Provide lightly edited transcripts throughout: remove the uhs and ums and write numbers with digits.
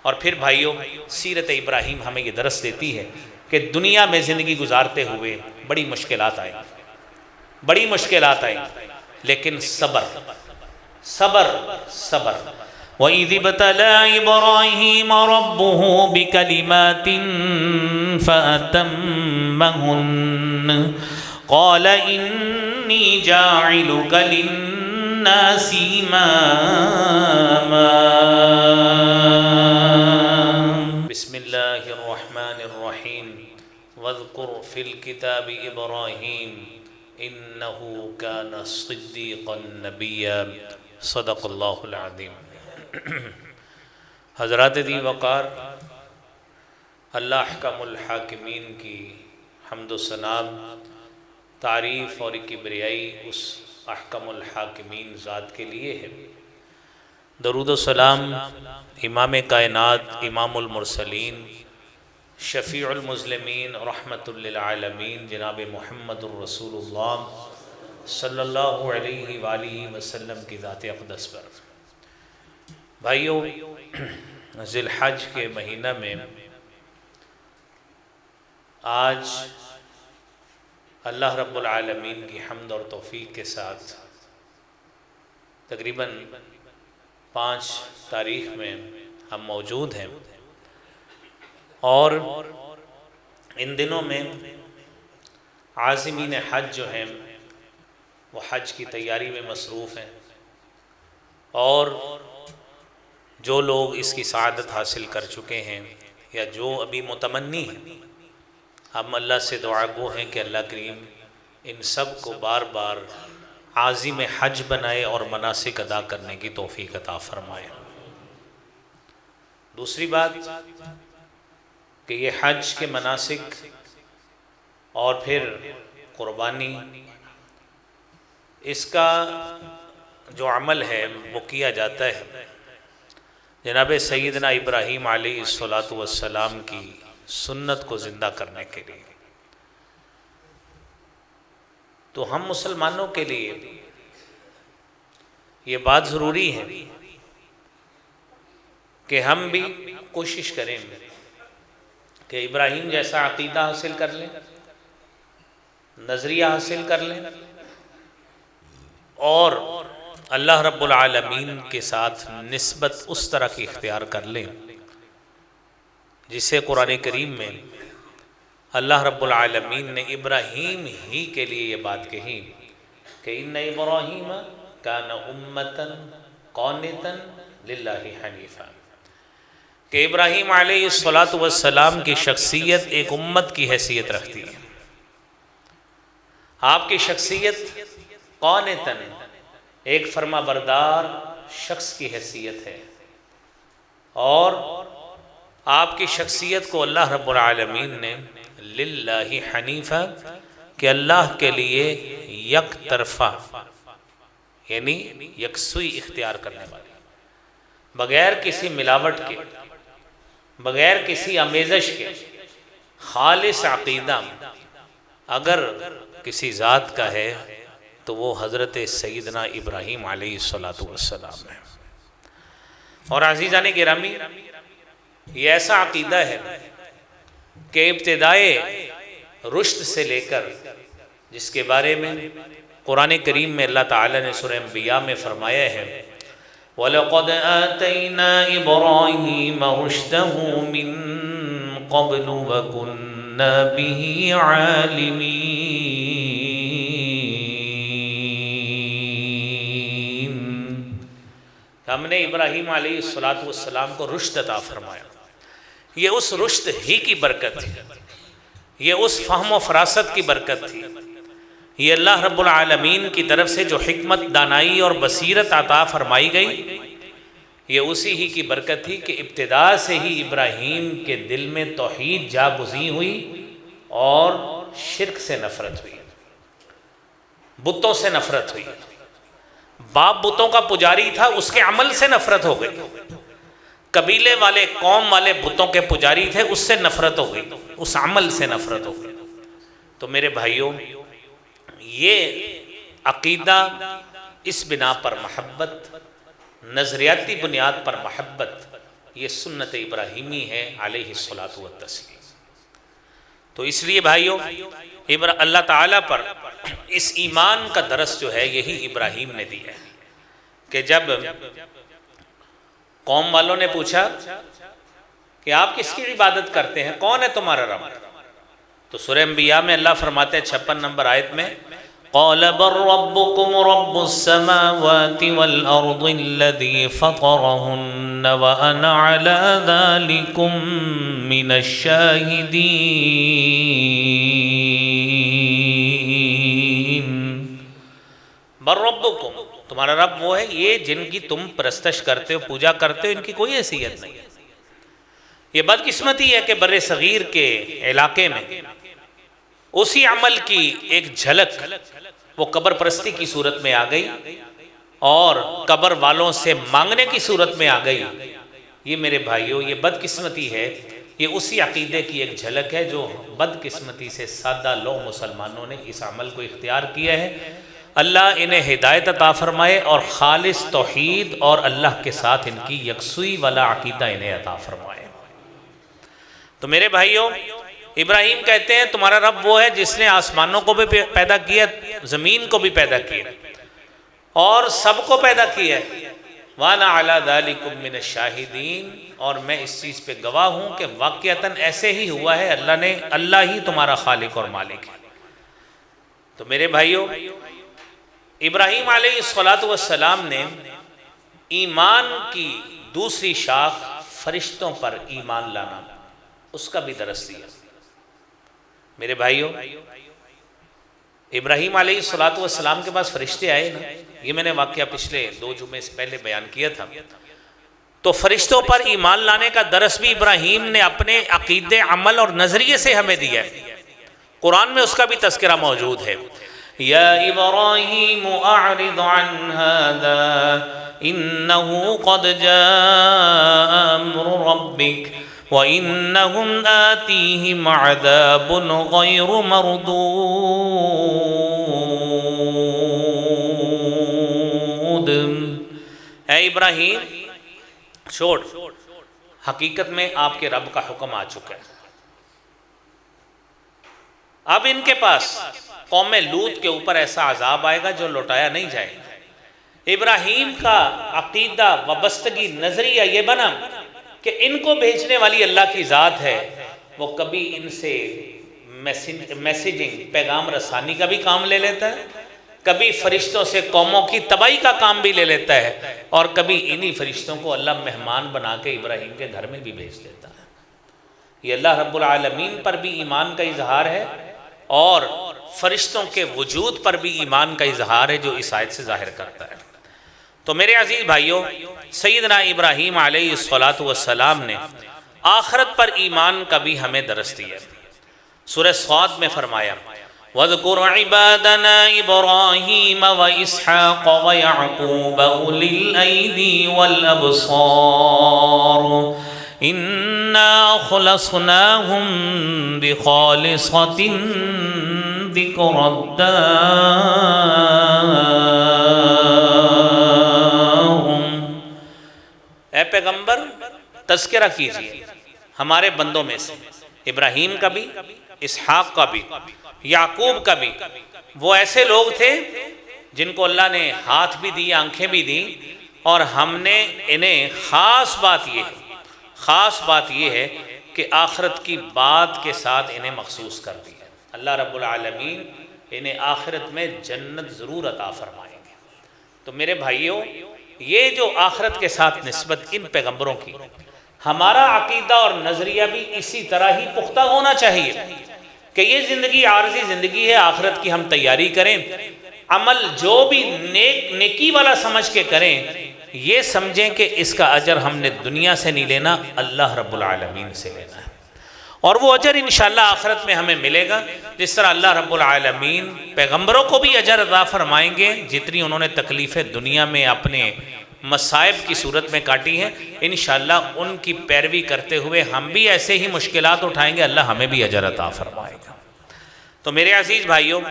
اور پھر بھائیوں، سیرت ابراہیم ہمیں یہ درس دیتی ہے کہ دنیا میں زندگی گزارتے ہوئے بڑی مشکلات آئیں، بڑی مشکلات آئیں، لیکن صبر صبر صبر۔ وَإِذِ ابْتَلَىٰ إِبْرَاهِيمَ رَبُّهُ بِكَلِمَاتٍ فَأَتَمَّهُنَّ قَالَ إِنِّي جَاعِلُكَ لِلنَّاسِ إِمَامًا۔ بسم اللہ الرحمن الرحیم۔ وَاذْكُرْ فِي الْكِتَابِ إِبْرَاهِيمَ إِنَّهُ كَانَ صِدِّيقًا نَبِيًّا۔ صدق اللہ العظیم۔ حضرات دی وقار، اللہ احکم الحاکمین کی حمد و ثنا، تعریف اور کبریائی اس احکم الحاکمین ذات کے لیے ہے۔ درود و سلام امام کائنات، امام المرسلین، شفیع المذنبین، رحمت للعالمین، جناب محمد الرسول اللہ صلی اللہ علیہ وآلہ وسلم کی ذات اقدس پر۔ بھائیوں، ذی الحج کے مہینہ میں آج اللہ رب العالمین کی حمد اور توفیق کے ساتھ تقریباً 5 تاریخ میں ہم موجود ہیں، اور ان دنوں میں عازمین حج جو ہیں وہ حج کی تیاری میں مصروف ہیں، اور جو لوگ اس کی سعادت حاصل کر چکے ہیں یا جو ابھی متمنی ہیں، ہم اللہ سے دعا گو ہیں کہ اللہ کریم ان سب کو بار بار عازم حج بنائے اور مناسک ادا کرنے کی توفیق عطا فرمائے۔ دوسری بات کہ یہ حج کے مناسک اور پھر قربانی، اس کا جو عمل ہے وہ کیا جاتا ہے جناب سیدنا ابراہیم علیہ السلام کی سنت کو زندہ کرنے کے لیے۔ تو ہم مسلمانوں کے لیے یہ بات ضروری ہے کہ ہم بھی کوشش کریں کہ ابراہیم جیسا عقیدہ حاصل کر لیں، نظریہ حاصل کر لیں، اور اللہ رب العالمین کے ساتھ نسبت اس طرح کی اختیار کر لیں جسے قرآن کریم میں اللہ رب العالمین نے ابراہیم ہی کے لیے یہ بات کہی کہ ان ابراہیم کان امۃ قانتا للہ حنیفا، کہ ابراہیم علیہ السلام کی شخصیت ایک امت کی حیثیت رکھتی ہے۔ آپ کی شخصیت قانتا، ایک فرما بردار شخص کی حیثیت ہے، اور آپ کی شخصیت کو اللہ رب العالمین نے للہ حنیفہ، کہ اللہ کے لیے یک طرفہ یعنی یکسوئی اختیار کرنے والی، بغیر کسی ملاوٹ کے، بغیر کسی آمیزش کے، خالص عقیدہ اگر کسی ذات کا ہے تو وہ حضرت سیدنا ابراہیم علیہ السلام ہے۔ اور عزیزان گرامی، یہ ایسا عقیدہ ہے کہ ابتدائے رشد سے لے کر، جس کے بارے میں قرآن کریم میں اللہ تعالیٰ نے سورہ انبیاء میں فرمایا ہے وَلَقَدْ آتَيْنَا إِبْرَاهِيمَ رُشْدَهُ مِن قَبْلُ وَكُنَّا بِهِ عَالِمِينَ۔ ہم نے ابراہیم علیہ السلام کو رشد عطا فرمایا۔ یہ اس رشد ہی کی برکت تھی، یہ اس فہم و فراست کی برکت تھی، یہ اللہ رب العالمین کی طرف سے جو حکمت، دانائی اور بصیرت عطا فرمائی گئی، یہ اسی ہی کی برکت تھی کہ ابتدا سے ہی ابراہیم کے دل میں توحید جاگزیں ہوئی اور شرک سے نفرت ہوئی، بتوں سے نفرت ہوئی۔ باپ بتوں کا پجاری تھا، اس کے عمل سے نفرت ہو گئی۔ قبیلے والے، قوم والے بتوں کے پجاری تھے، اس سے نفرت ہو گئی، اس عمل سے نفرت ہو گئی۔ تو میرے بھائیوں، یہ عقیدہ اس بنا پر محبت، نظریاتی بنیاد پر محبت یہ سنت ابراہیمی ہے علیہ الصلاۃ والتسلیم۔ تو اس لیے بھائیوں اللہ تعالیٰ پر اس ایمان کا درس جو ہے یہی ابراہیم نے دیا ہے کہ جب قوم والوں نے پوچھا کہ آپ کس کی عبادت کرتے ہیں، کون ہے تمہارا رب؟ تو سورہ انبیاء میں اللہ فرماتے ہیں 56 نمبر آیت میں قال بل ربكم رب السماوات والأرض الذي فطرهن وأنا على ذلكم من الشاهدين۔ بل ربكم، تمہارا رب وہ ہے یہ جن کی تم پرستش کرتے ہو، پوجا کرتے ہو، ان کی کوئی حیثیت نہیں ہے۔ یہ بدقسمتی ہے کہ بر صغیر کے علاقے میں اسی عمل کی ایک جھلک وہ قبر پرستی کی صورت میں آ گئی اور قبر والوں سے مانگنے کی صورت میں آ گئی۔ یہ میرے بھائیوں یہ بدقسمتی ہے، یہ اسی عقیدے کی ایک جھلک ہے جو بدقسمتی سے سادہ لوگ مسلمانوں نے اس عمل کو اختیار کیا ہے۔ اللہ انہیں ہدایت عطا فرمائے اور خالص توحید اور اللہ کے ساتھ ان کی یکسوئی والا عقیدہ انہیں عطا فرمائے۔ تو میرے بھائیوں ابراہیم کہتے ہیں تمہارا رب وہ ہے جس نے آسمانوں کو بھی پیدا کیا، زمین کو بھی پیدا کیا اور سب کو پیدا کیا ہے۔ وَأَنَا عَلَى ذَلِكُم مِّنَ الشَّاهِدِينَ، اور میں اس چیز پہ گواہ ہوں کہ واقعتاً ایسے ہی ہوا ہے، اللہ ہی تمہارا خالق اور مالک ہے۔ تو میرے بھائیوں ابراہیم علیہ السلام نے ایمان کی دوسری شاخ فرشتوں پر ایمان لانا، اس کا بھی درس دیا۔ میرے بھائیوں ابراہیم علیہ السلام کے پاس فرشتے آئے نا، یہ میں نے واقعہ پچھلے 2 جمعے سے پہلے بیان کیا تھا۔ تو فرشتوں پر ایمان لانے کا درس بھی ابراہیم نے اپنے عقیدے، عمل اور نظریے سے ہمیں دیا ہے۔ قرآن میں اس کا بھی تذکرہ موجود ہے۔ یا ابراہیم اعرض عن هذا انه قد جاء امر ربک وَإِنَّهُمْ آتِيهِمْ عَذَابٌ غَيْرُ مَرْدُودٍ۔ اے ابراہیم چھوڑ، حقیقت میں آپ کے رب کا حکم آ چکا ہے، اب ان کے پاس قوم لوط کے اوپر ایسا عذاب آئے گا جو لوٹایا نہیں جائے گا۔ ابراہیم کا عقیدہ وابستگی نظریہ یہ بنا کہ ان کو بھیجنے والی اللہ کی ذات ہے، وہ کبھی ان سے میسیجنگ پیغام رسانی کا بھی کام لے لیتا ہے، کبھی فرشتوں سے قوموں کی تباہی کا کام بھی لے لیتا ہے، اور کبھی انہی فرشتوں کو اللہ مہمان بنا کے ابراہیم کے گھر میں بھی بھیج دیتا ہے۔ یہ اللہ رب العالمین پر بھی ایمان کا اظہار ہے اور فرشتوں کے وجود پر بھی ایمان کا اظہار ہے جو اس آیت سے ظاہر کرتا ہے۔ تو میرے عزیز بھائیوں سیدنا ابراہیم علیہ السلام نے آخرت پر ایمان کا بھی ہمیں درس دیا۔ سورہ صاد میں فرمایا وَاذْكُرْ عِبَادَنَا إِبْرَاهِيمَ وَإِسْحَاقَ وَيَعْقُوبَ أُولِي الْأَيْدِي وَالْأَبْصَارِ إِنَّا خَلَصْنَاهُمْ بِخَالِصَةٍ ذِكْرَ الدَّارِ۔ اے پیغمبر تذکرہ کیجئے ہمارے بندوں میں سے، ابراہیم کا بھی، اسحاق کا بھی، یعقوب کا بھی۔ وہ ایسے لوگ تھے جن کو اللہ نے ہاتھ بھی دی، آنکھیں بھی دی، اور ہم نے انہیں خاص بات یہ ہے کہ آخرت کی بات کے ساتھ انہیں مخصوص کر دیا۔ اللہ رب العالمین انہیں آخرت میں جنت ضرور عطا فرمائیں گے۔ تو میرے بھائیوں یہ جو آخرت کے ساتھ نسبت ان پیغمبروں کی، ہمارا عقیدہ اور نظریہ بھی اسی طرح ہی پختہ ہونا چاہیے کہ یہ زندگی عارضی زندگی ہے، آخرت کی ہم تیاری کریں، عمل جو بھی نیکی والا سمجھ کے کریں، یہ سمجھیں کہ اس کا اجر ہم نے دنیا سے نہیں لینا، اللہ رب العالمین سے لینا ہے، اور وہ اجر انشاءاللہ آخرت میں ہمیں ملے گا۔ جس طرح اللہ رب العالمین پیغمبروں کو بھی اجر عطا فرمائیں گے، جتنی انہوں نے تکلیفیں دنیا میں اپنے مصائب کی صورت میں کاٹی ہیں، انشاءاللہ ان کی پیروی کرتے ہوئے ہم بھی ایسے ہی مشکلات اٹھائیں گے، اللہ ہمیں بھی اجر عطا فرمائے گا۔ تو میرے عزیز بھائیوں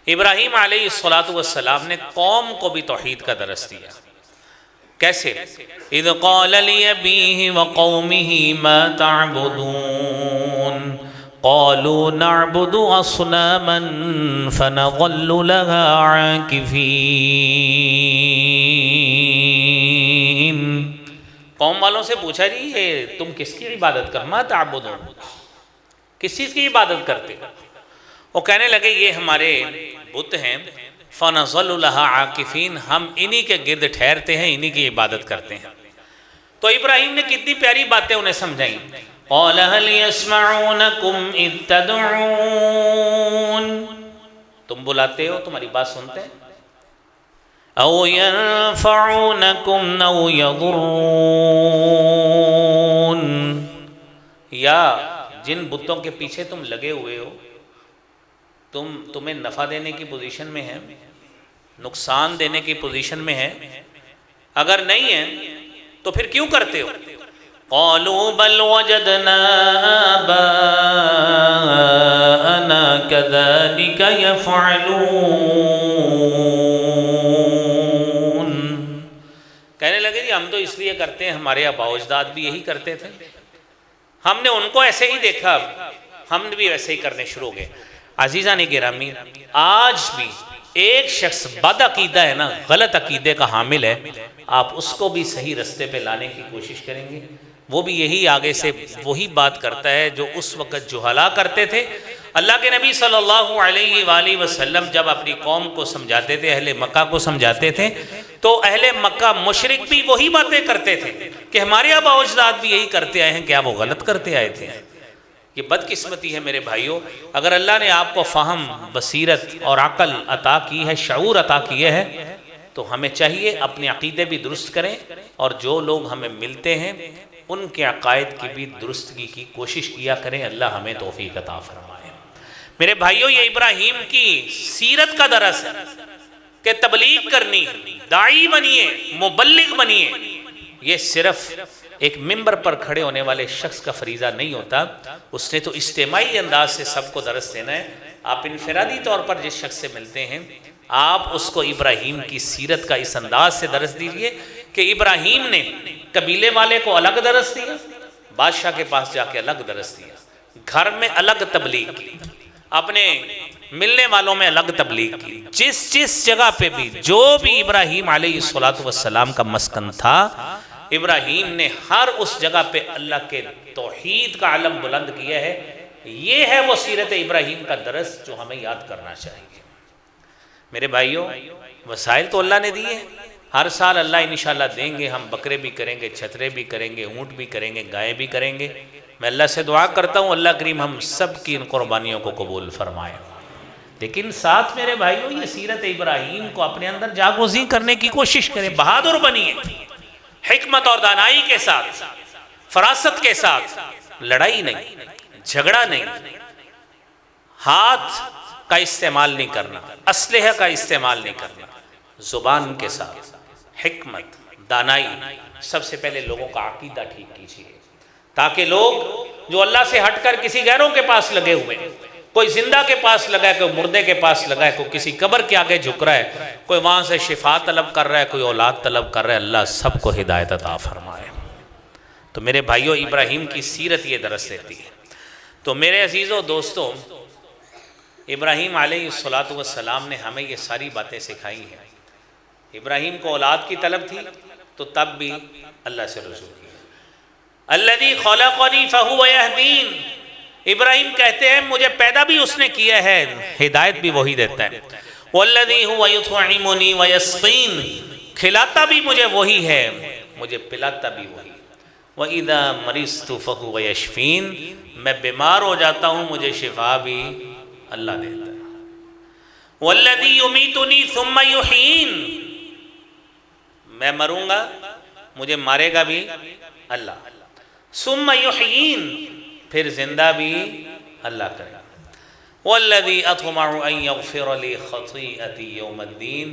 ابراہیم علیہ السلام نے قوم کو بھی توحید کا درس دیا۔ کیسے؟ اذ قال لأبيه وقومه ما تعبدون قالوا نعبد اصناما فنظل لها عاكفين۔ قوم والوں سے پوچھا جی یہ تم کس کی عبادت کر ما تعبدون، کس چیز کی عبادت کرتے؟ وہ کہنے لگے یہ ہمارے بت ہیں، فَنَظَلُّ لَهَا عَاكِفِينَ، ہم انہی کے گرد ٹھہرتے ہیں، انہی کی عبادت کرتے ہیں۔ تو ابراہیم نے کتنی پیاری باتیں انہیں سمجھائیں۔ قَالَ هَلْ يَسْمَعُونَكُمْ إِذْ تَدْعُونَ، تم بلاتے ہو تمہاری بات سنتے ہیں، أَوْ يَنفَعُونَكُمْ أَوْ يَضُرُّونَ، یا جن بتوں کے پیچھے تم لگے ہوئے ہو تمہیں نفع دینے کی پوزیشن میں ہے، نقصان دینے کی پوزیشن میں ہے؟ اگر نہیں ہے تو پھر کیوں کرتے ہو؟ قالوا بل وجدنا آباءنا كذلك يفعلون، کہنے لگے جی ہم تو اس لیے کرتے ہیں، ہمارے آباء و اجداد بھی یہی کرتے تھے، ہم نے ان کو ایسے ہی دیکھا، ہم بھی ویسے ہی کرنے شروع ہو گئے۔ عزیزان گرامی، آج بھی ایک شخص بد عقیدہ ہے نا، غلط عقیدے کا حامل ہے، آپ اس کو بھی صحیح رستے پہ لانے کی کوشش کریں گے، وہ بھی یہی آگے سے وہی بات کرتا ہے جو اس وقت جہلا کرتے تھے۔ اللہ کے نبی صلی اللہ علیہ وآلہ وسلم جب اپنی قوم کو سمجھاتے تھے، اہل مکہ کو سمجھاتے تھے، تو اہل مکہ مشرک بھی وہی باتیں کرتے تھے کہ ہمارے آباء و اجداد بھی یہی کرتے آئے ہیں، کیا وہ غلط کرتے آئے تھے؟ یہ بدقسمتی ہے میرے بھائیوں۔ اگر اللہ نے آپ کو فہم، بصیرت اور عقل عطا کی ہے، شعور عطا کیے ہے، تو ہمیں چاہیے اپنے عقیدے بھی درست کریں، اور جو لوگ ہمیں ملتے ہیں ان کے عقائد کی بھی درستگی کی کوشش کیا کریں۔ اللہ ہمیں توفیق عطا فرمائے۔ میرے بھائیوں، یہ ابراہیم کی سیرت کا درس ہے کہ تبلیغ کرنی، داعی بنیے، مبلغ بنیے۔ یہ صرف ایک ممبر پر کھڑے ہونے والے شخص کا فریضہ نہیں ہوتا، اس نے تو اجتماعی انداز سے سب کو درس دینا ہے۔ آپ انفرادی طور پر جس شخص سے ملتے ہیں، آپ اس کو ابراہیم کی سیرت کا اس انداز سے درس دیجئے کہ ابراہیم نے قبیلے والے کو الگ درس دیا، بادشاہ کے پاس جا کے الگ درس دیا، گھر میں الگ تبلیغ کی، اپنے ملنے والوں میں الگ تبلیغ کی۔ جس جگہ پہ بھی جو بھی ابراہیم علیہ السلام کا مسکن تھا، ابراہیم نے ہر اس جگہ پہ اللہ کے توحید کا علم بلند کیا ہے۔ یہ ہے وہ سیرت ابراہیم کا درس جو ہمیں یاد کرنا چاہیے۔ میرے بھائیوں، وسائل تو اللہ نے دیے، ہر سال اللہ انشاءاللہ دیں گے، ہم بکرے بھی کریں گے، چھترے بھی کریں گے، اونٹ بھی کریں گے، گائے بھی کریں گے۔ میں اللہ سے دعا کرتا ہوں اللہ کریم ہم سب کی ان قربانیوں کو قبول فرمائے۔ لیکن ساتھ میرے بھائیوں، یہ سیرت ابراہیم کو اپنے اندر جاگوزی کرنے کی کوشش کریں، بہادر بنیے، حکمت اور دانائی کے ساتھ، فراست کے ساتھ، لڑائی نہیں، جھگڑا نہیں، ہاتھ کا استعمال نہیں کرنا، اسلحہ کا استعمال نہیں کرنا، زبان کے ساتھ حکمت، دانائی۔ سب سے پہلے لوگوں کا عقیدہ ٹھیک کیجیے، تاکہ لوگ جو اللہ سے ہٹ کر کسی غیروں کے پاس لگے ہوئے ہیں، کوئی زندہ کے پاس لگا ہے، کوئی مردے کے پاس لگا ہے، کوئی کسی قبر کے آگے جھک رہا ہے، کوئی وہاں سے شفا طلب کر رہا ہے، کوئی اولاد طلب کر رہا ہے، اللہ سب کو ہدایت عطا فرمائے۔ تو میرے بھائیوں، ابراہیم کی سیرت یہ درس دیتی ہے۔ تو میرے عزیزوں دوستوں، ابراہیم علیہ السلام نے ہمیں یہ ساری باتیں سکھائی ہیں۔ ابراہیم کو اولاد کی طلب تھی تو تب بھی اللہ سے رجوع کیا۔ الذی خلقنی فہو یہدین، ابراہیم کہتے ہیں مجھے پیدا بھی اس نے کیا ہے، ہدایت بھی وہی دیتا ہے۔ والذی هو یطعمنی ویسقین، کھلاتا بھی مجھے وہی ہے، مجھے پلاتا بھی وہی۔ وَإِذَا مَرِضْتُ فَهُوَ يَشْفِينِ، میں بیمار ہو جاتا ہوں مجھے شفا بھی اللہ دیتا ہے۔ وَالَّذِي يُمِيتُنِي ثُمَّ يُحْيِينِ، میں مروں گا مجھے مارے گا بھی اللہ، ثُمَّ يُحْيِينِ، پھر زندہ بھی اللہ کرے گا۔ وَالَّذِي أَطْمَعُ أَن يَغْفِرَ لِي خَطِيئَتِي يَوْمَ الدِّينِ،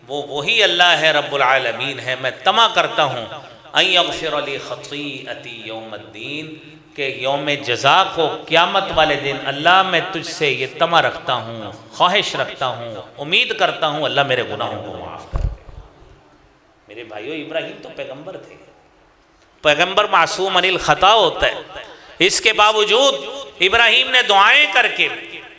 وہ وہی اللہ ہے، رب العالمین ہے، میں طمع کرتا ہوں ان یغفر لی خطیئتی یوم الدین، کہ یوم جزا کو، قیامت والے دن، اللہ میں تجھ سے یہ طمع رکھتا ہوں، خواہش رکھتا ہوں، امید کرتا ہوں اللہ میرے گناہوں کو معاف کر دے۔ میرے بھائیو ابراہیم تو پیغمبر تھے، پیغمبر معصوم عن الخطا ہوتا ہے، اس کے باوجود ابراہیم نے دعائیں کر کے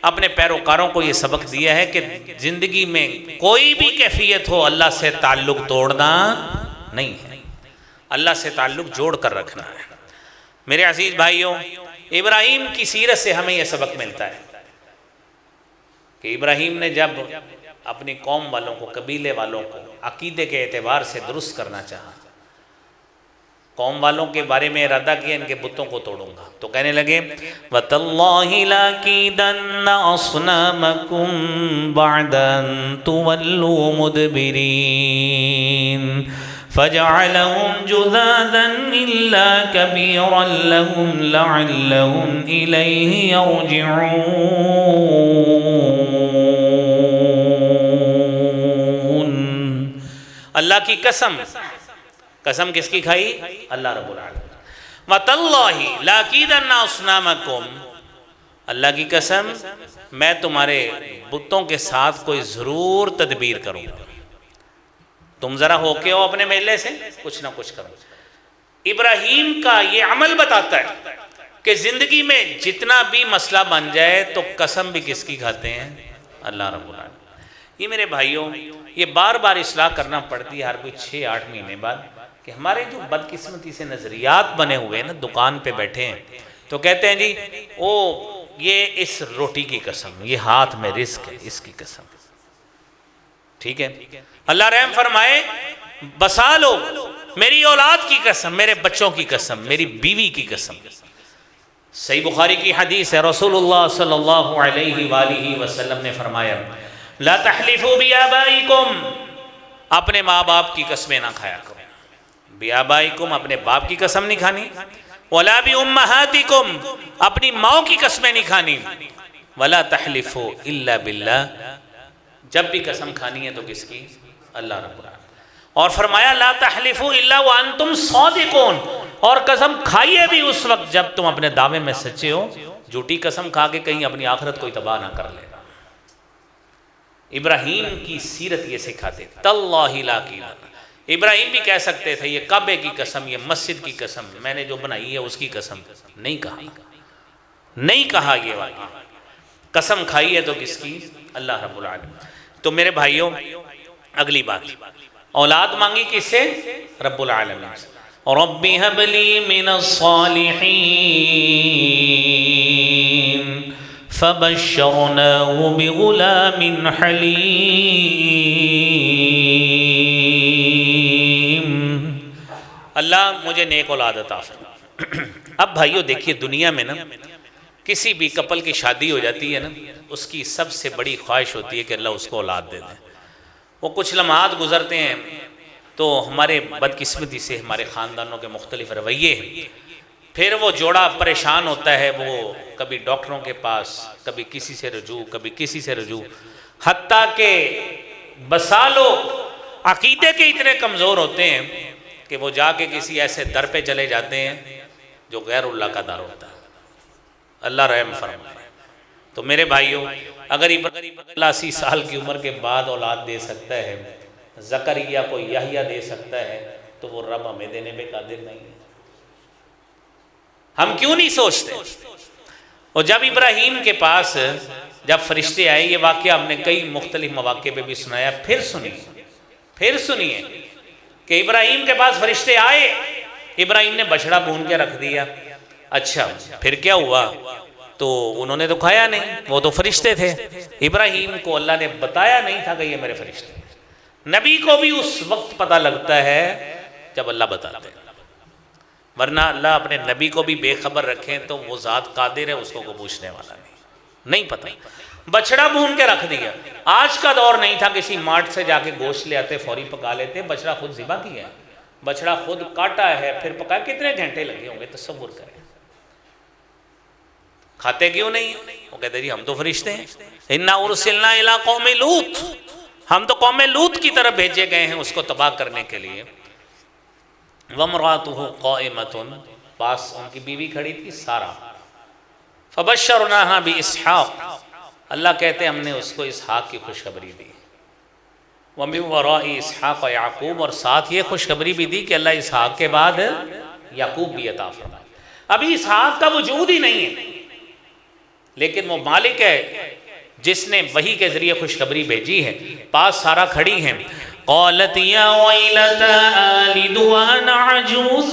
اپنے پیروکاروں کو یہ سبق دیا ہے کہ زندگی میں کوئی بھی کیفیت ہو اللہ سے تعلق توڑنا نہیں ہے، اللہ سے تعلق جوڑ کر رکھنا ہے۔ میرے عزیز بھائیوں، ابراہیم کی سیرت سے ہمیں یہ سبق ملتا ہے کہ ابراہیم نے جب اپنی قوم والوں کو، قبیلے والوں کو عقیدے کے اعتبار سے درست کرنا چاہا، قوم والوں کے بارے میں ارادہ کیا ان کے بتوں کو توڑوں گا، تو کہنے لگے وَتَاللَّهِ لَأَكِيدَنَّ أَصْنَامَكُمْ بَعْدَ أَن تُوَلُّوا مُدْبِرِينَ فَجَعَلَهُمْ جُذَاذًا إِلَّا كَبِيرًا لَهُمْ لَعَلَّهُمْ إِلَيْهِ يَرْجِعُونَ۔ اللہ کی قسم، قسم کس کی کھائی؟ اللہ رب العالمین۔ وَتَاللَّهِ لَأَكِيدَنَّ أَصْنَامَكُمْ، اللہ کی قسم میں تمہارے بتوں کے ساتھ کوئی ضرور تدبیر کروں گا، تم ذرا ہو کے ہو اپنے میلے سے کچھ نہ کچھ کرو۔ ابراہیم کا یہ عمل بتاتا ہے کہ زندگی میں جتنا بھی مسئلہ بن جائے تو قسم بھی کس کی کھاتے ہیں؟ اللہ رب العالمین۔ یہ میرے بھائیوں، یہ بار بار اصلاح کرنا پڑتی ہے ہر کوئی 6-8 مہینے بعد، کہ ہمارے جو بدقسمتی سے نظریات بنے ہوئے ہیں نا، دکان پہ بیٹھے ہیں تو کہتے ہیں جی یہ اس روٹی کی قسم، یہ ہاتھ میں رزق ہے، اس کی قسم۔ ٹھیک ہے، اللہ رحم فرمائے، بسا لوگ میری اولاد کی قسم، میرے بچوں کی قسم، میری بیوی کی قسم۔ صحیح بخاری کی حدیث ہے، رسول اللہ صلی اللہ علیہ وآلہ وسلم نے فرمایا لا تحلفوا بآبائکم، اپنے ماں باپ کی قسمیں نہ کھایا کرو، بآبائکم، اپنے باپ کی قسم نہیں کھانی، ولا بأمہاتکم، اپنی ماں کی قسمیں نہیں کھانی، ولا تحلفوا الا باللہ، جب بھی قسم کھانی ہے تو کس کی؟ اللہ رب العالمین۔ اور فرمایا لا تحلفوا الا وانتم صادقون، اور قسم کھائیے بھی اس وقت جب تم اپنے دعوے میں سچے ہو، جھوٹی قسم کھا کے کہیں اپنی آخرت کوئی تباہ نہ کر لے۔ ابراہیم کی سیرت یہ سکھاتے تھے، تاللہ لا اکیدن، ابراہیم بھی کہہ سکتے تھے یہ کعبے کی قسم، یہ مسجد کی قسم، میں نے جو بنائی ہے اس کی قسم، نہیں کہا، نہیں کہا یہ واقعی، قسم کھائی ہے تو کس کی؟ اللہ رب العالمین۔ تو میرے بھائیوں، اگلی بات، اولاد مانگی کس سے؟ رب العالمین سے۔ رب هب لي من الصالحين فبشرناه بغلام حلیم، اللہ مجھے نیک اولاد عطا فرما۔ اب بھائیو دیکھیے، دنیا میں نا کسی بھی کپل کی شادی ہو جاتی ہے نا، اس کی سب سے بڑی خواہش ہوتی ہے کہ اللہ اس کو اولاد دے دے۔ وہ کچھ لمحات گزرتے ہیں تو ہمارے بدقسمتی سے ہمارے خاندانوں کے مختلف رویے ہیں، پھر وہ جوڑا پریشان ہوتا ہے، وہ کبھی ڈاکٹروں کے پاس، کبھی کسی سے رجوع، کبھی کسی سے رجوع، حتیٰ کہ بسا لوگ عقیدے کے اتنے کمزور ہوتے ہیں کہ وہ جا کے کسی ایسے در پہ چلے جاتے ہیں جو غیر اللہ کا در ہوتا ہے۔ اللہ رحم فرمائے۔ تو میرے بھائیوں، اگر 80 سال کی عمر کے بعد اولاد دے سکتا ہے، زکریا کو یحییٰ دے سکتا ہے، تو وہ رب ہمیں دینے میں قادر نہیں ہے؟ ہم کیوں نہیں سوچتے؟ اور جب ابراہیم کے پاس جب فرشتے آئے، یہ واقعہ ہم نے کئی مختلف مواقع پہ بھی سنایا، پھر سنیے کہ ابراہیم کے پاس فرشتے آئے، ابراہیم نے بچڑا بھون کے رکھ دیا۔ اچھا پھر کیا ہوا؟ تو انہوں نے تو کھایا نہیں، وہ تو فرشتے تھے، ابراہیم کو اللہ نے بتایا نہیں تھا کہ یہ میرے فرشتے ہیں۔ نبی کو بھی اس وقت پتہ لگتا ہے جب اللہ بتاتے ہیں، ورنہ اللہ اپنے نبی کو بھی بے خبر رکھیں تو وہ ذات قادر ہے، اس کو پوچھنے والا نہیں پتہ۔ بچڑا بھون کے رکھ دیا۔ آج کا دور نہیں تھا کسی مارٹ سے جا کے گوشت لے آتے، فوری پکا لیتے، بچڑا خود ذبح کیا ہے، بچڑا خود کاٹا ہے، پھر پکایا، کتنے گھنٹے لگے ہوں گے تصور کریں۔ کھاتے کیوں نہیں؟ وہ کہتے جی ہم تو فرشتے ہیں، اِنَّا أُرْسِلْنَا إِلَىٰ قَوْمِ لُوط، ہم تو قوم لوط کی طرف بھیجے گئے ہیں اس کو تباہ کرنے کے لیے۔ وَامْرَأَتُهُ قَائِمَةٌ، پاس ان کی بیوی کھڑی تھی سارہ۔ فَبَشَّرْنَاهَا بِإِسْحَاقَ، اللہ کہتے ہیں ہم نے اس کو اسحاق کی خوشخبری دی۔ وَمِن وَرَاءِ اسحاق یعقوب، اور ساتھ یہ خوشخبری بھی دی کہ اللہ اسحاق کے بعد یعقوب بھی عطا فرمائے۔ ابھی اسحاق کا وجود ہی نہیں ہے، لیکن وہ مالک ہے جس نے وحی کے ذریعے خوشخبری بھیجی ہے۔ پاس سارا کھڑی ہیں۔ قالت یا ویلتا آلد وانا عجوز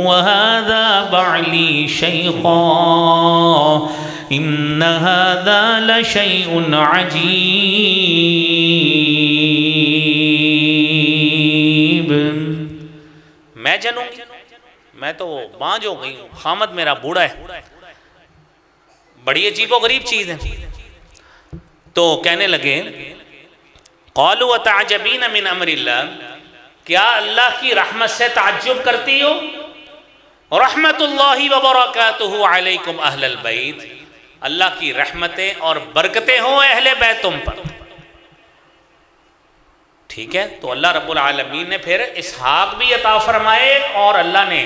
وهذا بعلی شیخا ان هذا لشیء عجیب۔ میں جنوں گی، میں تو بانجھ ہو گئی ہوں، خامد میرا بوڑھا ہے۔ بڑی عجیب و غریب چیز ہے۔ تو کہنے لگے قالوا تعجبین من امر اللہ، کیا اللہ کی رحمت سے تعجب کرتی ہو؟ رحمت اللہ وبرکاتہ علیکم اہل البیت، اللہ کی رحمتیں اور برکتیں ہوں اہل بیت تم پر۔ ٹھیک ہے، تو اللہ رب العالمین نے پھر اسحاق بھی عطا فرمائے، اور اللہ نے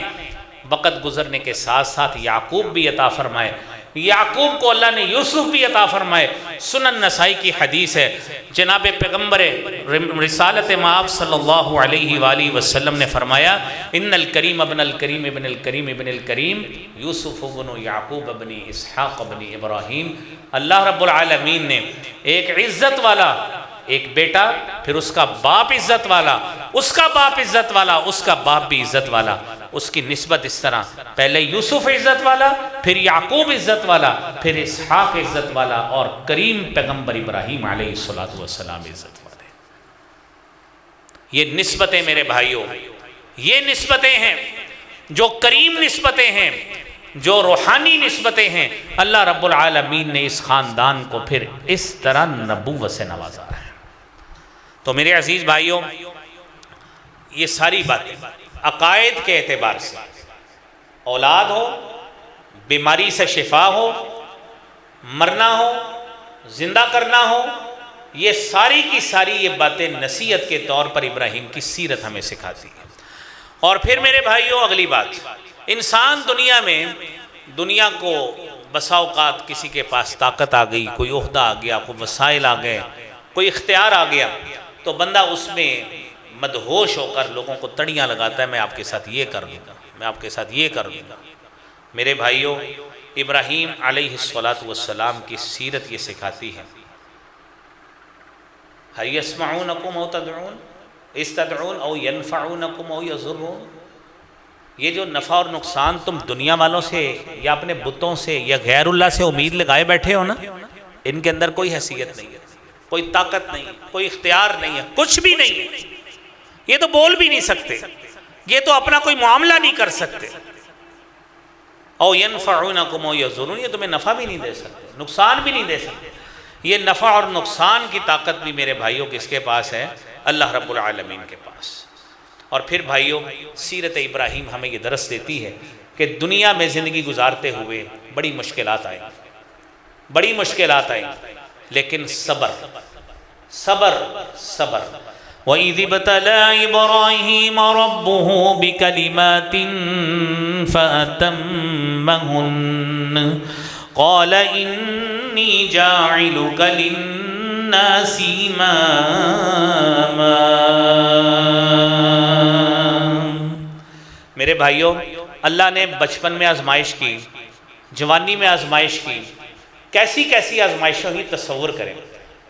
وقت گزرنے کے ساتھ ساتھ یعقوب بھی عطا فرمائے۔ یعقوب کو اللہ نے یوسف بھی عطا فرمائے۔ سنن نسائی کی حدیث ہے، جناب پیغمبر رسالت مآب صلی اللہ علیہ وآلہ وسلم نے فرمایا ان الکریم ابن الکریم ابن الکریم ابن الکریم یوسف ابن یعقوب ابن اسحاق ابن ابراہیم۔ اللہ رب العالمین نے ایک عزت والا ایک بیٹا، پھر اس کا باپ عزت والا، اس کا باپ عزت والا، اس کا باپ بھی عزت والا، اس کی نسبت اس طرح، پہلے یوسف عزت والا، پھر یعقوب عزت والا، پھر اسحاق عزت والا، اور کریم پیغمبر ابراہیم علیہ السلام عزت والے۔ یہ نسبتیں میرے بھائیوں، یہ نسبتیں ہیں جو کریم نسبتیں ہیں، جو روحانی نسبتیں ہیں۔ اللہ رب العالمین نے اس خاندان کو پھر اس طرح نبوت سے نوازا ہے۔ تو میرے عزیز بھائیوں، یہ ساری باتیں عقائد کے اعتبار سے، اولاد ہو، بیماری سے شفا ہو، مرنا ہو، زندہ کرنا ہو، یہ ساری کی ساری یہ باتیں نصیحت کے طور پر ابراہیم کی سیرت ہمیں سکھاتی ہے۔ اور پھر میرے بھائیوں اگلی بات، انسان دنیا میں، دنیا کو بسا اوقات کسی کے پاس طاقت آ گئی، کوئی عہدہ آ گیا، کوئی وسائل آ گئے، کوئی اختیار آ گیا، تو بندہ اس میں مدہوش ہو کر لوگوں کو تڑیاں لگاتا ہے، میں آپ کے ساتھ یہ کر دوں گا، میں آپ کے ساتھ یہ کر دوں گا۔ میرے بھائیوں، ابراہیم علیہ السلام کی سیرت یہ سکھاتی ہے، هل يسمعونكم او تدعون استدعون او ينفعونكم او يضرون، یہ جو نفع اور نقصان تم دنیا والوں سے یا اپنے بتوں سے یا غیر اللہ سے امید لگائے بیٹھے ہو نا، ان کے اندر کوئی حیثیت نہیں ہے، کوئی طاقت نہیں ہے، کوئی اختیار نہیں ہے، کچھ بھی نہیں ہے۔ یہ تو بول بھی نہیں سکتے، یہ تو اپنا کوئی معاملہ نہیں کر سکتے۔ او ینفعونکم او یضرون، یہ تمہیں نفع بھی نہیں دے سکتے، نقصان بھی نہیں دے سکتے۔ یہ نفع اور نقصان کی طاقت بھی میرے بھائیوں کس کے پاس ہے؟ اللہ رب العالمین کے پاس۔ اور پھر بھائیوں، سیرت ابراہیم ہمیں یہ درس دیتی ہے کہ دنیا میں زندگی گزارتے ہوئے بڑی مشکلات آئیں، بڑی مشکلات آئیں، لیکن صبر صبر صبر۔ وَإِذِ ابْتَلَىٰ إِبْرَاهِيمَ رَبُّهُ بِكَلِمَاتٍ فَأَتَمَّهُنَّ قَالَ إِنِّي جَاعِلُكَ لِلنَّاسِ إِمَامًا۔ میرے بھائیوں، اللہ نے بچپن میں آزمائش کی، جوانی میں آزمائش کی، کیسی کیسی آزمائشوں ہی تصور کریں۔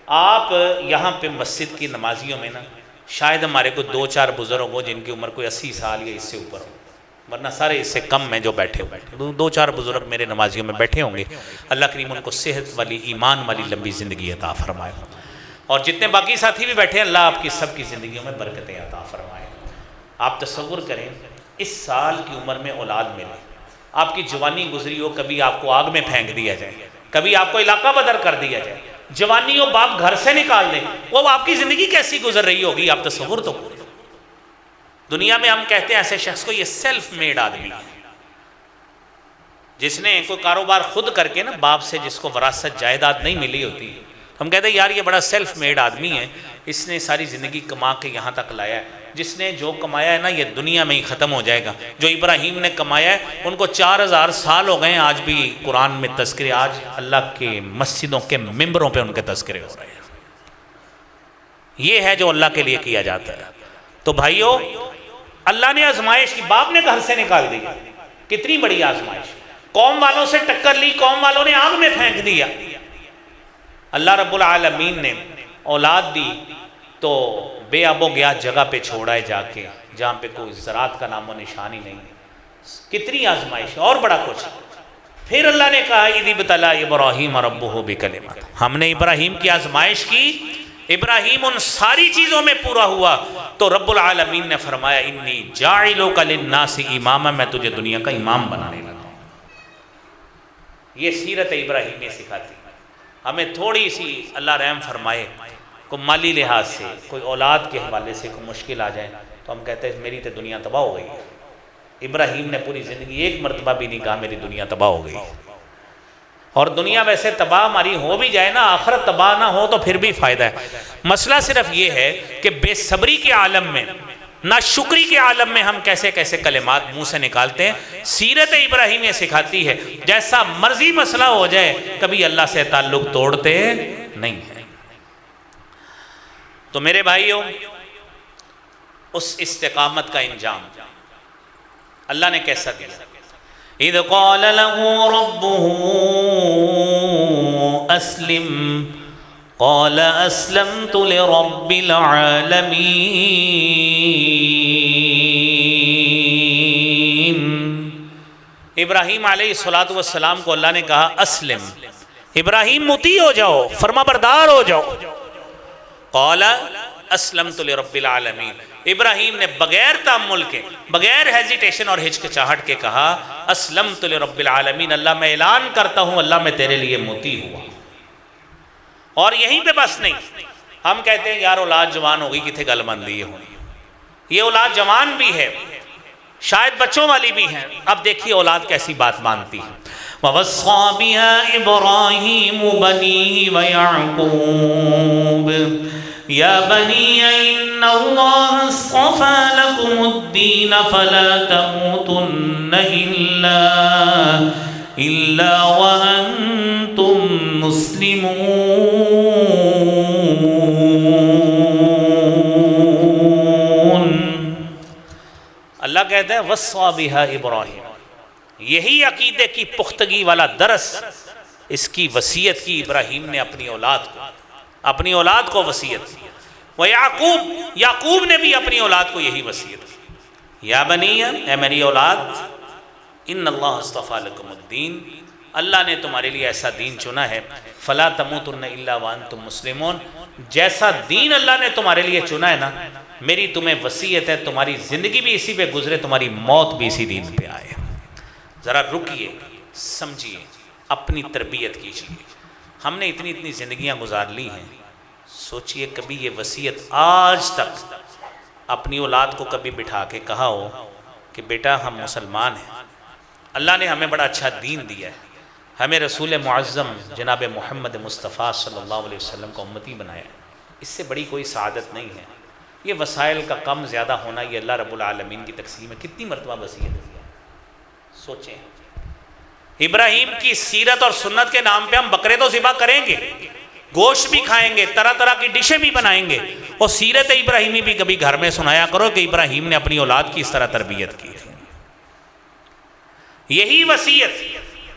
آپ یہاں پہ مسجد کی نمازیوں میں نا، شاید ہمارے کو 2-4 بزرگ ہو جن کی عمر کوئی 80 سال یا اس سے اوپر ہو، ورنہ سارے اس سے کم ہیں جو بیٹھے ہوئے، 2-4 بزرگ میرے نمازیوں میں بیٹھے ہوں گے۔ اللہ کریم ان کو صحت والی، ایمان والی لمبی زندگی عطا فرمائے، اور جتنے باقی ساتھی بھی بیٹھے ہیں اللہ آپ کی سب کی زندگیوں میں برکتیں عطا فرمائے۔ آپ تصور کریں اس سال کی عمر میں اولاد ملے، آپ کی جوانی گزری ہو، کبھی آپ کو آگ میں پھینک دیا جائے، کبھی آپ کو علاقہ بدر کر دیا جائے، جوانی ہو باپ گھر سے نکال دیں، وہ آپ کی زندگی کیسی گزر رہی ہوگی آپ تصور تو کریں۔ دنیا میں ہم کہتے ہیں ایسے شخص کو یہ سیلف میڈ آدمی ہے، جس نے کوئی کاروبار خود کر کے نا، باپ سے جس کو وراثت جائیداد نہیں ملی ہوتی، ہم کہتے ہیں یار یہ بڑا سیلف میڈ آدمی ہے، اس نے ساری زندگی کما کے یہاں تک لایا ہے، جس نے جو کمایا ہے نا یہ دنیا میں ہی ختم ہو جائے گا۔ جو ابراہیم نے کمایا ہے ان کو 4000 سال ہو گئے ہیں، آج بھی قرآن میں تذکرے، آج اللہ کے مسجدوں کے ممبروں پہ ان کے تذکرے ہو رہے ہیں۔ یہ ہے جو اللہ کے لیے کیا جاتا ہے۔ تو بھائیو، اللہ نے آزمائش کی، باپ نے گھر سے نکال دیا، کتنی بڑی آزمائش، قوم والوں سے ٹکر لی، قوم والوں نے آگ میں پھینک دیا، اللہ رب العالمین نے اولاد دی تو بے آب و گیا جگہ پہ چھوڑا ہے جا کے، جہاں پہ کوئی زراعت کا نام و نشان ہی نہیں، کتنی آزمائش اور بڑا کچھ۔ پھر اللہ نے کہا اِذِ ابْتَلَىٰ إِبْرَاهِيمَ رَبُّهُ بِكَلِمَاتٍ، ہم نے ابراہیم کی آزمائش کی، ابراہیم ان ساری چیزوں میں پورا ہوا تو رب العالمین نے فرمایا انی جاعلک للناس اماما، میں تجھے دنیا کا امام بنانے لگا ہوں۔ یہ سیرت ابراہیمی سکھاتی ہمیں تھوڑی سی، اللہ رحم فرمائے، کوئی مالی لحاظ سے، کوئی اولاد کے حوالے سے کوئی مشکل آ جائے تو ہم کہتے ہیں میری تو دنیا تباہ ہو گئی ہے۔ ابراہیم نے پوری زندگی ایک مرتبہ بھی نہیں کہا میری دنیا تباہ ہو گئی، اور دنیا ویسے تباہ ہماری ہو بھی جائے نا، آخرت تباہ نہ ہو تو پھر بھی فائدہ ہے۔ مسئلہ صرف یہ ہے کہ بے صبری کے عالم میں، ناشکری کے عالم میں ہم کیسے کیسے کلمات منہ سے نکالتے ہیں۔ سیرت ابراہیم یہ سکھاتی ہے جیسا مرضی مسئلہ ہو جائے کبھی اللہ سے تعلق توڑتے نہیں ہیں۔ تو میرے بھائیوں، اس استقامت کا انجام اللہ نے کیسا دیا؟ اِذْ قَالَ لَهُ رَبُّهُ أَسْلِمْ قَالَ أَسْلَمْتُ لِرَبِّ الْعَالَمِينَ۔ ابراہیم علیہ السلام کو اللہ نے کہا اسلم، ابراہیم مطیع ہو جاؤ، فرما بردار ہو جاؤ۔ قَالَ أَسْلَمْتُ لِرَبِّ الْعَالَمِينَ، ابراہیم نے بغیر تأمل کے، بغیر ہیزیٹیشن اور ہچکچاہٹ کے کہا اسلمت لرب العالمین، اللہ میں اعلان کرتا ہوں اللہ میں تیرے لیے مطیع ہوا۔ اور یہیں پہ بس نہیں، ہم کہتے ہیں یار اولاد جوان ہو گئی کتنے گل مندی ہونی، یہ اولاد جوان بھی ہے، شاید بچوں والی بھی ہیں، اب دیکھیے اولاد کیسی بات مانتی ہے۔ وَوَصَّى بِهَا إِبْرَاهِيمُ بَنِيهِ وَيَعْقُوبُ يَا بَنِيَّ إِنَّ اللَّهَ اصْطَفَىٰ لَكُمُ الدِّينَ فَلَا تَمُوتُنَّ إِلَّا وَأَنْتُمْ مُسْلِمُونَ۔ اللہ کہتا ہے وَصَّى بِهَا إِبْرَاهِيمُ، یہی عقیدے کی پختگی والا درس، اس کی وصیت کی ابراہیم نے اپنی اولاد کو وصیت کی۔ یعقوب نے بھی اپنی اولاد کو یہی وصیت کی، یا بنی، اے میری اولاد، ان اللہ اصطفیٰ لکم الدین، اللہ نے تمہارے لیے ایسا دین چنا ہے، فلا تموتن الا وانتم مسلمون، جیسا دین اللہ نے تمہارے لیے چنا ہے نا، میری تمہیں وصیت ہے تمہاری زندگی بھی اسی پہ گزرے، تمہاری موت بھی اسی دین پہ آئے۔ ذرا رکیے، سمجھیے، اپنی تربیت کیجیے۔ ہم نے اتنی زندگیاں گزار لی ہیں، سوچئے کبھی یہ وصیت آج تک اپنی اولاد کو کبھی بٹھا کے کہا ہو کہ بیٹا ہم مسلمان ہیں، اللہ نے ہمیں بڑا اچھا دین دیا ہے، ہمیں رسول معظم جناب محمد مصطفیٰ صلی اللہ علیہ وسلم کو امتی بنایا ہے، اس سے بڑی کوئی سعادت نہیں ہے۔ یہ وسائل کا کم زیادہ ہونا یہ اللہ رب العالمین کی تقسیم ہے، کتنی مرتبہ وصیت کی ہے، سوچیں۔ ابراہیم کی سیرت اور سنت کے نام پہ ہم بکرے تو ذبح کریں گے، گوشت بھی کھائیں گے، طرح طرح کی ڈشیں بھی بنائیں گے، اور سیرت ابراہیمی بھی کبھی گھر میں سنایا کرو کہ ابراہیم نے اپنی اولاد کی اس طرح تربیت کی تھی۔ یہی وصیت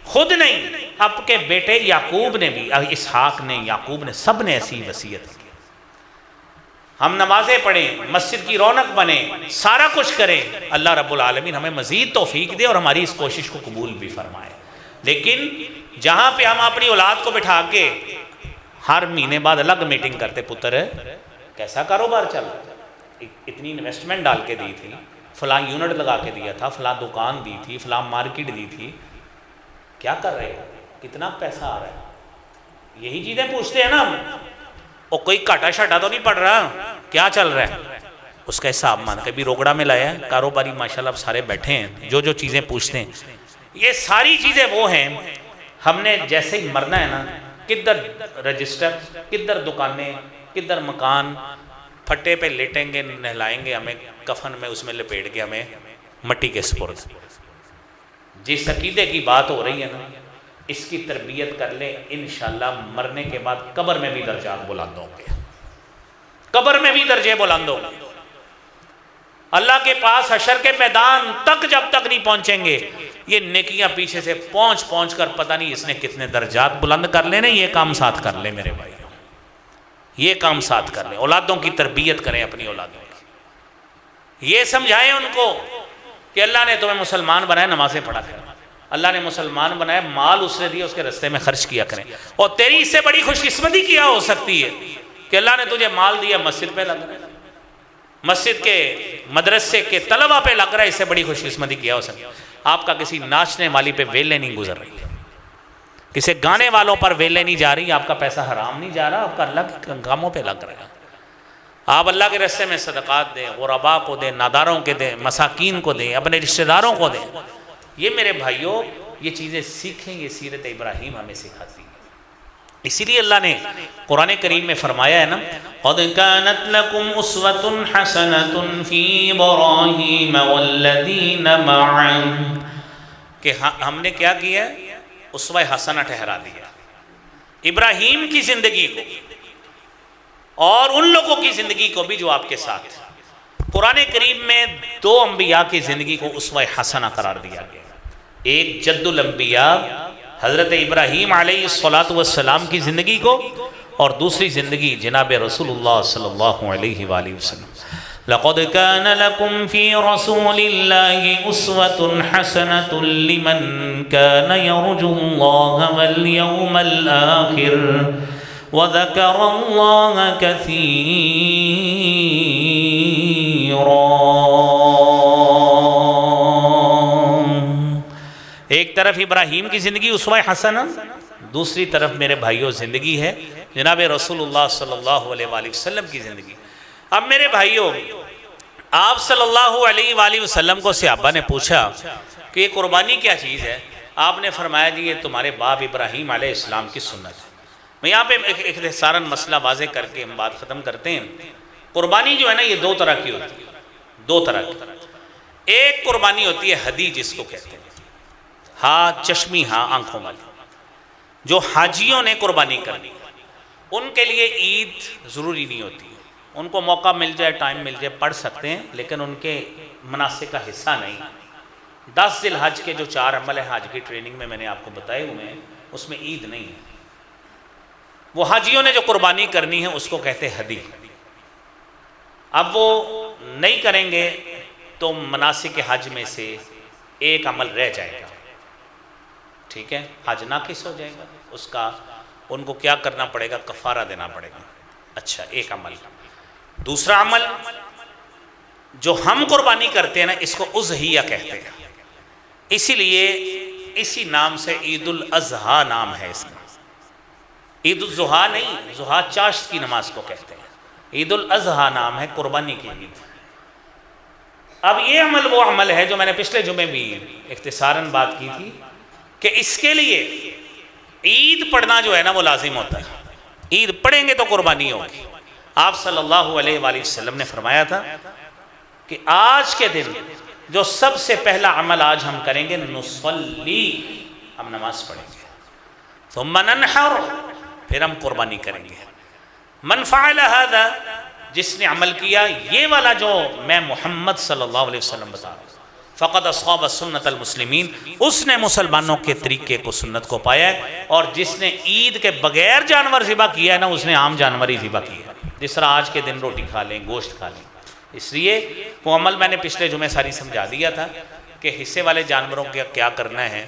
خود نہیں، اب کے بیٹے یعقوب نے بھی، اسحاق نے، یعقوب نے، سب نے ایسی وصیت کی۔ ہم نمازیں پڑھیں، مسجد کی رونق بنیں، سارا کچھ کریں، اللہ رب العالمین ہمیں مزید توفیق دے اور ہماری اس کوشش کو قبول بھی فرمائے۔ لیکن جہاں پہ ہم اپنی اولاد کو بٹھا کے ہر مہینے بعد الگ میٹنگ کرتے، پتر کیسا کاروبار چل رہا ہے، اتنی انویسٹمنٹ ڈال کے دی تھی، فلاں یونٹ لگا کے دیا تھا، فلاں دکان دی تھی، فلاں مارکیٹ دی تھی، کیا کر رہے ہو، کتنا پیسہ آ رہا ہے، یہی چیزیں پوچھتے ہیں نا ہم۔ اور کوئی کاٹا شاٹا تو نہیں پڑ رہا، کیا چل رہا ہے، اس کا حساب مان۔ کبھی روکڑا میں لایا ہے، کاروباری ماشاءاللہ اب سارے بیٹھے ہیں، جو چیزیں پوچھتے ہیں، یہ ساری چیزیں وہ ہیں۔ ہم نے جیسے ہی مرنا ہے نا، کدھر رجسٹر، کدھر دکانیں، کدھر مکان، پھٹے پہ لیٹیں گے، نہلائیں گے ہمیں کفن میں، اس میں لپیٹ کے ہمیں مٹی کے سپرد۔ جس عقیدے کی بات ہو رہی ہے نا، اس کی تربیت کر لیں، انشاءاللہ مرنے کے بعد قبر میں بھی درجات بلند ہوں گے۔ قبر میں بھی درجے بلند ہوں، اللہ کے پاس حشر کے میدان تک جب تک نہیں پہنچیں گے، یہ نیکیاں پیچھے سے پہنچ پہنچ کر پتہ نہیں اس نے کتنے درجات بلند کر لینے۔ یہ کام ساتھ کر لیں میرے بھائیوں، یہ کام ساتھ کر لیں، اولادوں کی تربیت کریں، اپنی اولادوں کی یہ سمجھائیں ان کو کہ اللہ نے تمہیں مسلمان بنایا، نمازیں پڑھا کریں، اللہ نے مسلمان بنایا، مال اس نے دیا، اس کے راستے میں خرچ کیا کریں۔ اور تیری اس سے بڑی خوش قسمتی کیا ہو سکتی ہے کہ اللہ نے تجھے مال دیا، مسجد پہ لگ رہا ہے، مسجد کے مدرسے کے طلبہ پہ لگ رہا ہے، اس سے بڑی خوش قسمتی کیا ہو سکتی ہے؟ آپ کا کسی ناچنے والی پہ ویلے نہیں گزر رہی، کسی گانے والوں پر ویلے نہیں جا رہی، آپ کا پیسہ حرام نہیں جا رہا، آپ کا اللہ کے کاموں پہ لگ رہا ہے۔ آپ اللہ کے راستے میں صدقات دیں، غرباء کو دیں، ناداروں کے دیں، مساکین کو دیں، اپنے رشتہ داروں کو دیں۔ یہ میرے بھائیوں یہ چیزیں سیکھیں، یہ سیرت ابراہیم ہمیں سکھاتی ہے۔ اسی لیے اللہ نے قرآن کریم میں فرمایا ہے نا، قَدْ كَانَتْ لَكُمْ أُسْوَةٌ حَسَنَةٌ فِي إِبْرَاهِيمَ وَالَّذِينَ مَعَهُ، کہ ہم نے کیا کیا ہے؟ اسوہ حسنہ ٹھہرا دیا ابراہیم کی زندگی کو اور ان لوگوں کی زندگی کو بھی جو آپ کے ساتھ ہیں۔ قرآن کریم میں دو انبیاء کی زندگی کو اسوہ حسنہ قرار دیا گیا، ایک جد الانبیاء حضرت ابراہیم علیہ السلام کی زندگی کو، اور دوسری زندگی جناب رسول اللہ صلی اللہ علیہ وآلہ وسلم۔ لَقَدْ كَانَ لَكُمْ فِي رَسُولِ اللَّهِ أُسْوَةٌ حَسَنَةٌ لِمَنْ كَانَ يَرْجُو اللَّهَ وَالْيَوْمَ الْآخِرَ وَذَكَرَ اللَّهَ كَثِيرًا۔ ایک طرف ابراہیم کی زندگی اسوہ حسنہ، دوسری طرف میرے بھائیوں زندگی ہے جناب رسول اللہ صلی اللہ علیہ وآلہ وسلم کی زندگی۔ اب میرے بھائیوں آپ صلی اللہ علیہ وآلہ وسلم کو صحابہ نے پوچھا کہ یہ قربانی کیا چیز ہے؟ آپ نے فرمایا جی یہ تمہارے باپ ابراہیم علیہ السلام کی سنت ہے۔ میں یہاں پہ اختصاراً مسئلہ واضح کر کے ہم بات ختم کرتے ہیں۔ قربانی جو ہے نا یہ دو طرح کی ہوتی ہے، دو طرح کی۔ ایک قربانی ہوتی ہے ہدی جس کو کہتے ہیں، ہاں چشمی ہاں آنکھوں والی، جو حاجیوں نے قربانی کرنی، ان کے لیے عید ضروری نہیں ہوتی، ان کو موقع مل جائے، ٹائم مل جائے پڑھ سکتے ہیں، لیکن ان کے مناسک کا حصہ نہیں۔ 10 ذی الحج کے جو 4 عمل ہیں حج کی ٹریننگ میں نے آپ کو بتائے ہوئے ہیں، اس میں عید نہیں ہے۔ وہ حاجیوں نے جو قربانی کرنی ہے اس کو کہتے ہیں ہدی۔ اب وہ نہیں کریں گے تو مناسک حج میں سے ایک عمل رہ جائے گا، ٹھیک ہے، حج ناقص ہو جائے گا، اس کا ان کو کیا کرنا پڑے گا؟ کفارہ دینا پڑے گا۔ اچھا ایک عمل۔ دوسرا عمل جو ہم قربانی کرتے ہیں نا اس کو اضحیہ کہتے ہیں، اسی لیے اسی نام سے عید الاضحیٰ نام ہے اس کا، عید الضحیٰ نہیں، ضحیٰ چاشت کی نماز کو کہتے ہیں، عید الاضحیٰ نام ہے قربانی کی عید۔ اب یہ عمل وہ عمل ہے جو میں نے پچھلے جمعے بھی اختصاراً بات کی تھی کہ اس کے لیے عید پڑھنا جو ہے نا وہ لازم ہوتا ہے، عید پڑھیں گے تو قربانی ہوگی۔ آپ صلی اللہ علیہ وآلہ وسلم نے فرمایا تھا کہ آج کے دن جو سب سے پہلا عمل آج ہم کریں گے، نصلی، ہم نماز پڑھیں گے، ثم ننحر، پھر ہم قربانی کریں گے۔ من فعل هذا، جس نے عمل کیا یہ والا جو میں محمد صلی اللہ علیہ وسلم بتا رہا ہوں، فقد اصاب سنت المسلمین، اس نے مسلمانوں کے طریقے کو، سنت کو پایا ہے۔ اور جس نے عید کے بغیر جانور ذبح کیا ہے نا اس نے عام جانور ہی ذبح کیا ہے، جس طرح آج کے دن روٹی کھا لیں، گوشت کھا لیں۔ اس لیے وہ عمل میں نے پچھلے جمعے ساری سمجھا دیا تھا کہ حصے والے جانوروں کا کیا کرنا ہے،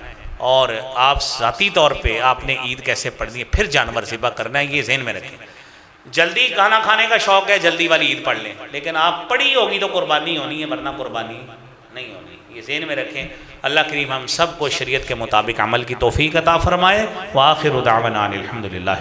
اور آپ ذاتی طور پہ آپ نے عید کیسے پڑھنی ہے، پھر جانور ذبح کرنا ہے، یہ ذہن میں رکھیں۔ جلدی کھانا کھانے کا شوق ہے، جلدی والی عید پڑھ لیں، لیکن آپ پڑھی ہوگی تو قربانی ہونی ہے، ورنہ قربانی نہیں ہونی، یہ ذہن میں رکھیں۔ اللہ کریم ہم سب کو شریعت کے مطابق عمل کی توفیق عطا فرمائے۔ وآخر دعوانا الحمدللہ۔